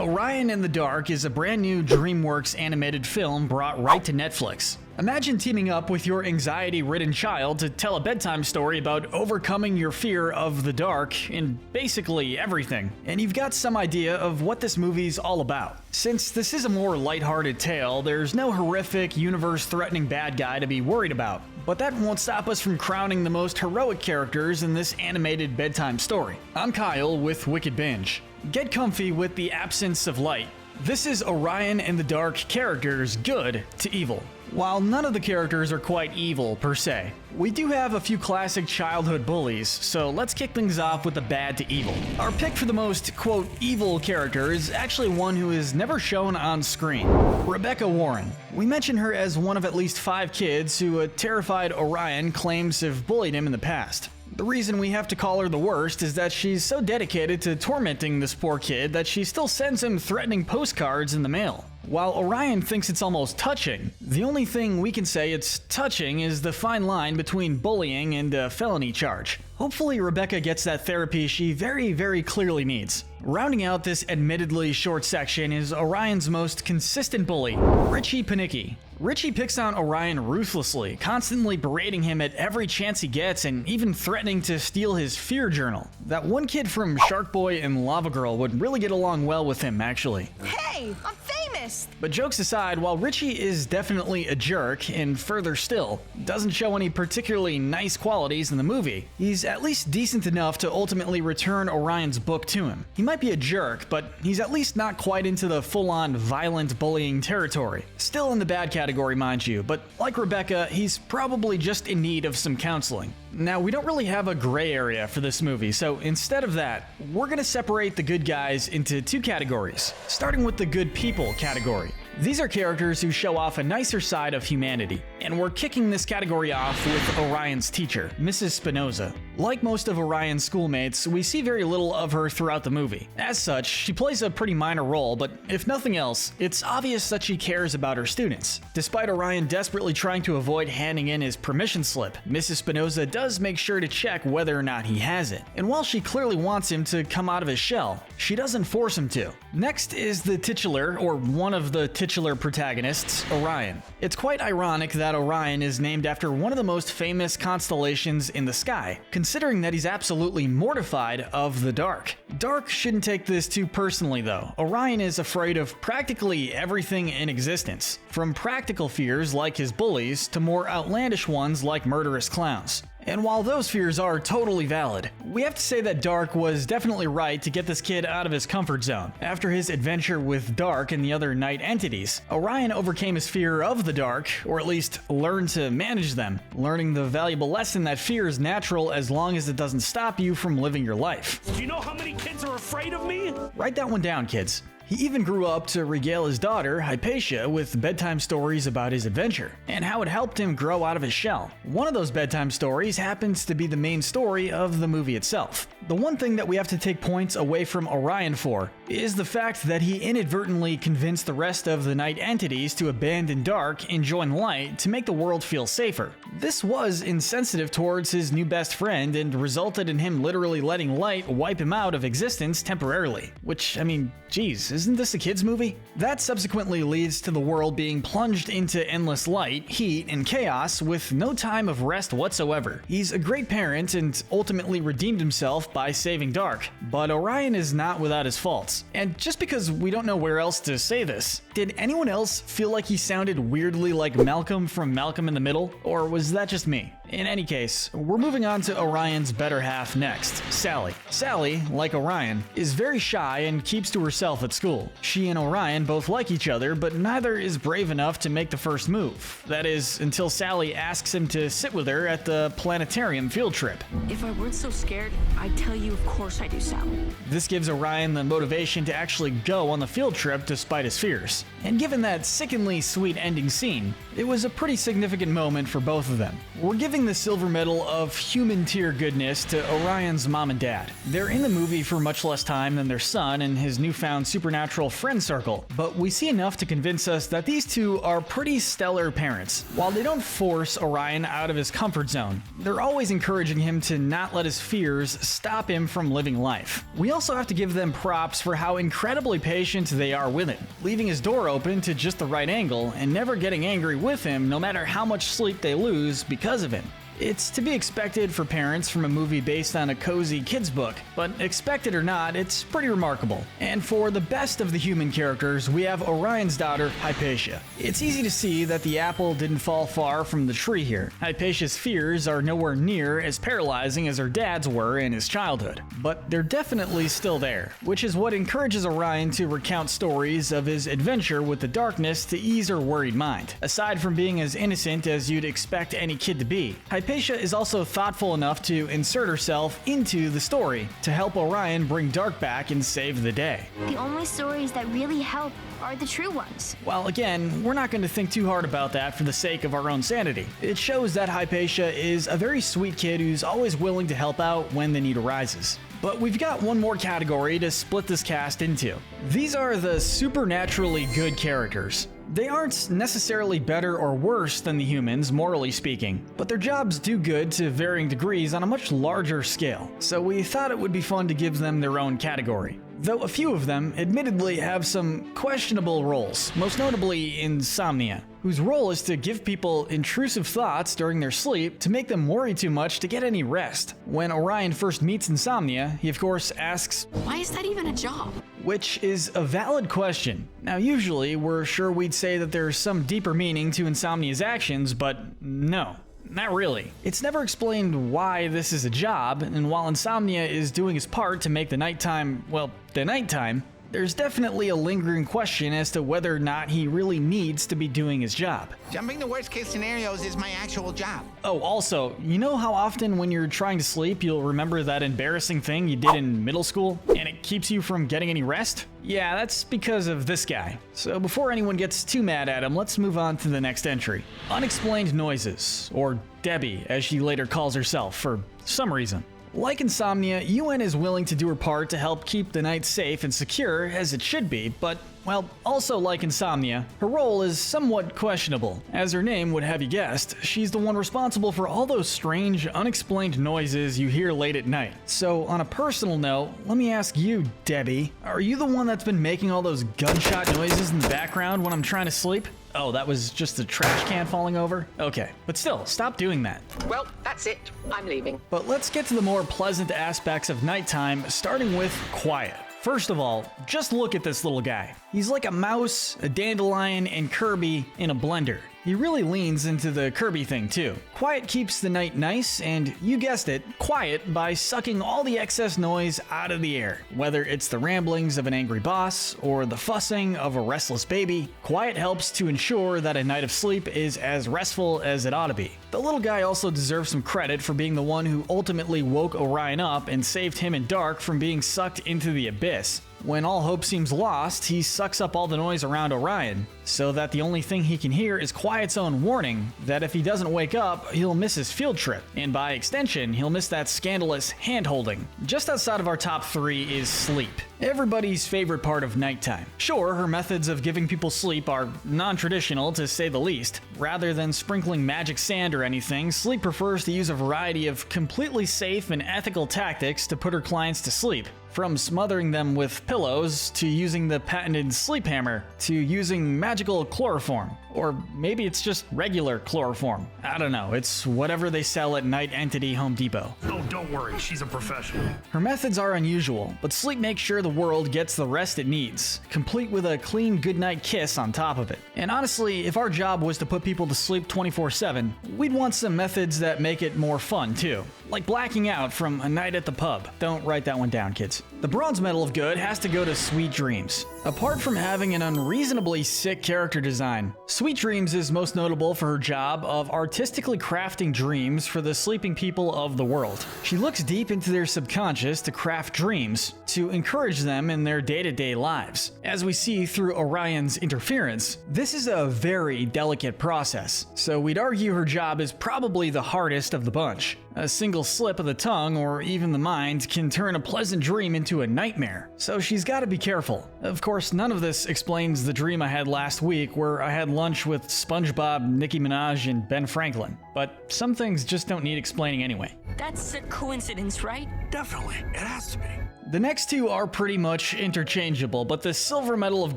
Orion in the Dark is a brand new Dreamworks animated film brought right to Netflix. Imagine teaming up with your anxiety-ridden child to tell a bedtime story about overcoming your fear of the dark in basically everything, and you've got some idea of what this movie's all about. Since this is a more lighthearted tale, there's no horrific, universe-threatening bad guy to be worried about. But that won't stop us from crowning the most heroic characters in this animated bedtime story. I'm Kyle with Wicked Binge. Get comfy with the absence of light. This is Orion in the Dark characters good to evil. While none of the characters are quite evil per se, we do have a few classic childhood bullies, so let's kick things off with the bad to evil. Our pick for the most, quote, evil character is actually one who is never shown on screen. Rebecca Warren. We mention her as one of at least 5 kids who a terrified Orion claims have bullied him in the past. The reason we have to call her the worst is that she's so dedicated to tormenting this poor kid that she still sends him threatening postcards in the mail. While Orion thinks it's almost touching, the only thing we can say it's touching is the fine line between bullying and a felony charge. Hopefully Rebecca gets that therapy she very clearly needs. Rounding out this admittedly short section is Orion's most consistent bully, Richie Panicki. Richie picks on Orion ruthlessly, constantly berating him at every chance he gets and even threatening to steal his fear journal. That one kid from Shark Boy and Lava Girl would really get along well with him, actually. Hey, I'm famous! But jokes aside, while Richie is definitely a jerk, and further still, doesn't show any particularly nice qualities in the movie, he's at least decent enough to ultimately return Orion's book to him. He might be a jerk, but he's at least not quite into the full-on violent bullying territory. Still in the bad category, mind you, but like Rebecca, he's probably just in need of some counseling. Now, we don't really have a gray area for this movie, so instead of that, we're gonna separate the good guys into 2 categories, starting with the good people category. These are characters who show off a nicer side of humanity, and we're kicking this category off with Orion's teacher, Mrs. Spinoza. Like most of Orion's schoolmates, we see very little of her throughout the movie. As such, she plays a pretty minor role, but if nothing else, it's obvious that she cares about her students. Despite Orion desperately trying to avoid handing in his permission slip, Mrs. Spinoza does make sure to check whether or not he has it. And while she clearly wants him to come out of his shell, she doesn't force him to. Next is the titular, or one of the titular protagonists, Orion. It's quite ironic that Orion is named after one of the most famous constellations in the sky, considering that he's absolutely mortified of the dark. Dark shouldn't take this too personally though. Orion is afraid of practically everything in existence, from practical fears like his bullies to more outlandish ones like murderous clowns. And while those fears are totally valid, we have to say that Dark was definitely right to get this kid out of his comfort zone. After his adventure with Dark and the other night entities, Orion overcame his fear of the dark, or at least learned to manage them, learning the valuable lesson that fear is natural as long as it doesn't stop you from living your life. Do you know how many kids are afraid of me? Write that one down, kids. He even grew up to regale his daughter, Hypatia, with bedtime stories about his adventure, and how it helped him grow out of his shell. One of those bedtime stories happens to be the main story of the movie itself. The one thing that we have to take points away from Orion for is the fact that he inadvertently convinced the rest of the night entities to abandon dark and join light to make the world feel safer. This was insensitive towards his new best friend and resulted in him literally letting light wipe him out of existence temporarily. Which, I mean, geez, isn't this a kid's movie? That subsequently leads to the world being plunged into endless light, heat, and chaos with no time of rest whatsoever. He's a great parent and ultimately redeemed himself by saving Dark, but Orion is not without his faults. And just because we don't know where else to say this, did anyone else feel like he sounded weirdly like Malcolm from Malcolm in the Middle, or was that just me? In any case, we're moving on to Orion's better half next, Sally. Sally, like Orion, is very shy and keeps to herself at school. She and Orion both like each other, but neither is brave enough to make the first move. That is, until Sally asks him to sit with her at the planetarium field trip. If I weren't so scared, I'd tell you of course I do, Sally. This gives Orion the motivation to actually go on the field trip despite his fears. And given that sickeningly sweet ending scene, it was a pretty significant moment for both of them. We're giving giving the silver medal of human tier goodness to Orion's mom and dad. They're in the movie for much less time than their son and his newfound supernatural friend circle, but we see enough to convince us that these two are pretty stellar parents. While they don't force Orion out of his comfort zone, they're always encouraging him to not let his fears stop him from living life. We also have to give them props for how incredibly patient they are with him, leaving his door open to just the right angle and never getting angry with him no matter how much sleep they lose because of him. It's to be expected for parents from a movie based on a cozy kids book, but expected or not, it's pretty remarkable. And for the best of the human characters, we have Orion's daughter, Hypatia. It's easy to see that the apple didn't fall far from the tree here. Hypatia's fears are nowhere near as paralyzing as her dad's were in his childhood, but they're definitely still there, which is what encourages Orion to recount stories of his adventure with the darkness to ease her worried mind. Aside from being as innocent as you'd expect any kid to be, Hypatia is also thoughtful enough to insert herself into the story to help Orion bring dark back and save the day. The only stories that really help are the true ones. Well, again, we're not going to think too hard about that for the sake of our own sanity. It shows that Hypatia is a very sweet kid who's always willing to help out when the need arises. But we've got one more category to split this cast into. These are the supernaturally good characters. They aren't necessarily better or worse than the humans, morally speaking, but their jobs do good to varying degrees on a much larger scale, so we thought it would be fun to give them their own category. Though a few of them admittedly have some questionable roles, most notably Insomnia, whose role is to give people intrusive thoughts during their sleep to make them worry too much to get any rest. When Orion first meets Insomnia, he of course asks, Why is that even a job? which is a valid question. Now usually we're sure we'd say that there's some deeper meaning to Insomnia's actions, but no. Not really. It's never explained why this is a job, and while Insomnia is doing his part to make the nighttime, there's definitely a lingering question as to whether or not he really needs to be doing his job. Jumping the worst case scenarios is my actual job. Oh, also, you know how often when you're trying to sleep, you'll remember that embarrassing thing you did in middle school, and it keeps you from getting any rest? Yeah, that's because of this guy. So before anyone gets too mad at him, let's move on to the next entry. Unexplained noises, or Debbie, as she later calls herself for some reason. Like Insomnia, UN is willing to do her part to help keep the night safe and secure, as it should be, but, well, also like Insomnia, her role is somewhat questionable. As her name would have you guessed, she's the one responsible for all those strange, unexplained noises you hear late at night. So, on a personal note, let me ask you, Debbie, are you the one that's been making all those gunshot noises in the background when I'm trying to sleep? Oh, that was just a trash can falling over? Okay, but still, stop doing that. Well, that's it. I'm leaving. But let's get to the more pleasant aspects of nighttime, starting with quiet. First of all, just look at this little guy. He's like a mouse, a dandelion, and Kirby in a blender. He really leans into the Kirby thing too. Quiet keeps the night nice and, you guessed it, quiet by sucking all the excess noise out of the air. Whether it's the ramblings of an angry boss or the fussing of a restless baby, quiet helps to ensure that a night of sleep is as restful as it ought to be. The little guy also deserves some credit for being the one who ultimately woke Orion up and saved him and Dark from being sucked into the abyss. When all hope seems lost, he sucks up all the noise around Orion, so that the only thing he can hear is Quiet's own warning that if he doesn't wake up, he'll miss his field trip, and by extension, he'll miss that scandalous hand-holding. Just outside of our top 3 is sleep. Everybody's favorite part of nighttime. Sure, her methods of giving people sleep are non-traditional to say the least. Rather than sprinkling magic sand or anything, Sleep prefers to use a variety of completely safe and ethical tactics to put her clients to sleep. From smothering them with pillows, to using the patented sleep hammer, to using magical chloroform. Or maybe it's just regular chloroform. I don't know, it's whatever they sell at Night Entity Home Depot. Oh, don't worry, she's a professional. Her methods are unusual, but Sleep makes sure the world gets the rest it needs, complete with a clean goodnight kiss on top of it. And honestly, if our job was to put people to sleep 24/7, we'd want some methods that make it more fun too. Like blacking out from a night at the pub. Don't write that one down, kids. The bronze medal of good has to go to Sweet Dreams. Apart from having an unreasonably sick character design, Sweet Sweet Dreams is most notable for her job of artistically crafting dreams for the sleeping people of the world. She looks deep into their subconscious to craft dreams, to encourage them in their day-to-day lives. As we see through Orion's interference, this is a very delicate process, so we'd argue her job is probably the hardest of the bunch. A single slip of the tongue or even the mind can turn a pleasant dream into a nightmare, so she's got to be careful. Of course, none of this explains the dream I had last week where I had lunch with SpongeBob, Nicki Minaj, and Ben Franklin, but some things just don't need explaining anyway. That's a coincidence, right? Definitely. It has to be. The next two are pretty much interchangeable, but the silver medal of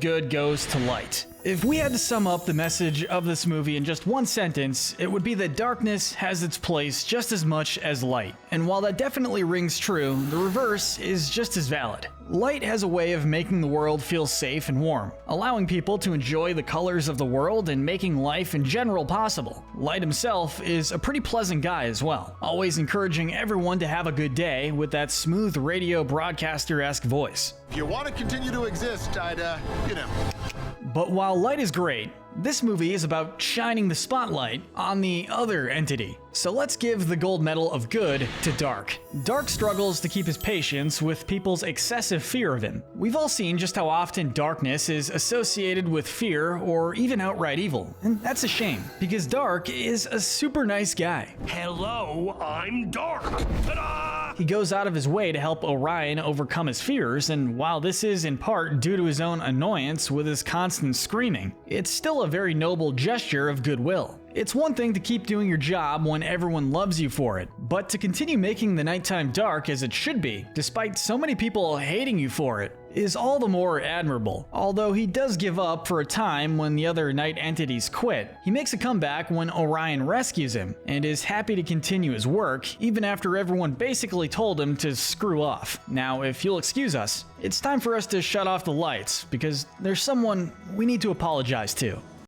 good goes to Light. If we had to sum up the message of this movie in just one sentence, it would be that darkness has its place just as much as light. And while that definitely rings true, the reverse is just as valid. Light has a way of making the world feel safe and warm, allowing people to enjoy the colors of the world and making life in general possible. Light himself is a pretty pleasant guy as well, always encouraging everyone to have a good day with that smooth radio broadcaster-esque voice. If you want to continue to exist, I'd, But while Light is great, this movie is about shining the spotlight on the other entity. So let's give the gold medal of good to Dark. Dark struggles to keep his patience with people's excessive fear of him. We've all seen just how often darkness is associated with fear or even outright evil, and that's a shame, because Dark is a super nice guy. Hello, I'm Dark. Ta-da! He goes out of his way to help Orion overcome his fears, and while this is in part due to his own annoyance with his constant screaming, it's still a very noble gesture of goodwill. It's one thing to keep doing your job when everyone loves you for it, but to continue making the nighttime dark as it should be, despite so many people hating you for it, is all the more admirable. Although he does give up for a time when the other night entities quit, he makes a comeback when Orion rescues him, and is happy to continue his work, even after everyone basically told him to screw off. Now, if you'll excuse us, it's time for us to shut off the lights, because there's someone we need to apologize to.